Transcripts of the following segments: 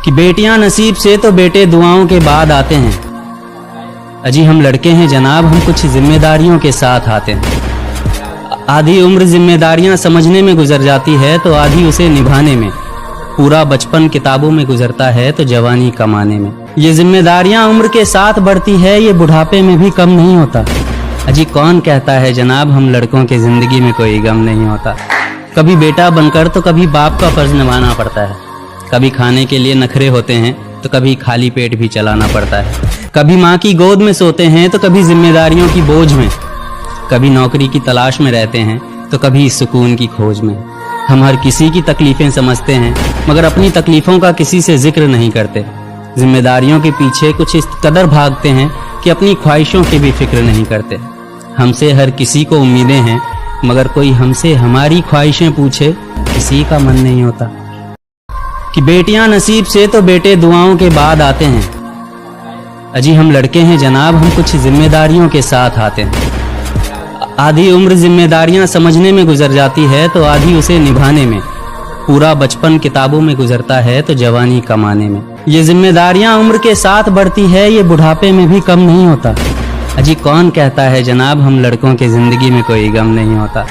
कि बेटियां नसीब से तो बेटे दुआओं के बाद आते हैं। अजी हम लड़के हैं जनाब, हम कुछ जिम्मेदारियों के साथ आते हैं। आधी उम्र जिम्मेदारियां समझने में गुजर जाती है तो आधी उसे निभाने में। पूरा बचपन किताबों में गुजरता है तो जवानी कमाने में। ये जिम्मेदारियां उम्र के साथ बढ़ती है, ये बुढ़ापे में भी कम नहीं होता। अजी कौन कहता है जनाब हम लड़कों के जिंदगी में कोई गम नहीं होता। कभी बेटा बनकर तो कभी बाप का फर्ज निभाना पड़ता है। कभी खाने के लिए नखरे होते हैं तो कभी खाली पेट भी चलाना पड़ता है। कभी माँ की गोद में सोते हैं तो कभी जिम्मेदारियों की बोझ में। कभी नौकरी की तलाश में रहते हैं तो कभी सुकून की खोज में। हम हर किसी की तकलीफें समझते हैं मगर अपनी तकलीफों का किसी से जिक्र नहीं करते। जिम्मेदारियों के पीछे कुछ इस कदर भागते हैं कि अपनी ख्वाहिशों की भी फिक्र नहीं करते। हमसे हर किसी को उम्मीदें हैं मगर कोई हमसे हमारी ख्वाहिशें पूछे किसी का मन नहीं होता। कि बेटियां नसीब से तो बेटे दुआओं के बाद आते हैं। अजी हम लड़के हैं जनाब, हम कुछ जिम्मेदारियों के साथ आते हैं। आधी उम्र जिम्मेदारियां समझने में गुजर जाती है तो आधी उसे निभाने में। पूरा बचपन किताबों में गुजरता है तो जवानी कमाने में। ये जिम्मेदारियां उम्र के साथ बढ़ती है, ये बुढ़ापे में भी कम नहीं होता। अजी कौन कहता है जनाब हम लड़कों के जिंदगी में कोई गम नहीं होता।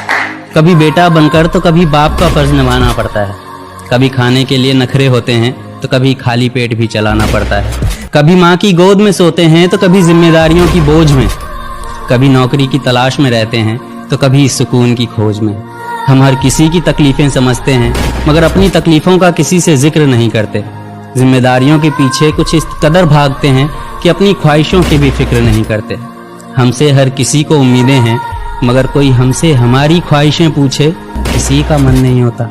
कभी बेटा बनकर तो कभी बाप का फर्ज निभाना पड़ता है। कभी खाने के लिए नखरे होते हैं तो कभी खाली पेट भी चलाना पड़ता है। कभी माँ की गोद में सोते हैं तो कभी जिम्मेदारियों की बोझ में। कभी नौकरी की तलाश में रहते हैं तो कभी सुकून की खोज में। हम हर किसी की तकलीफें समझते हैं मगर अपनी तकलीफों का किसी से जिक्र नहीं करते। जिम्मेदारियों के पीछे कुछ इस कदर भागते हैं कि अपनी ख्वाहिशों की भी फिक्र नहीं करते। हमसे हर किसी को उम्मीदें हैं मगर कोई हमसे हमारी ख्वाहिशें पूछे किसी का मन नहीं होता।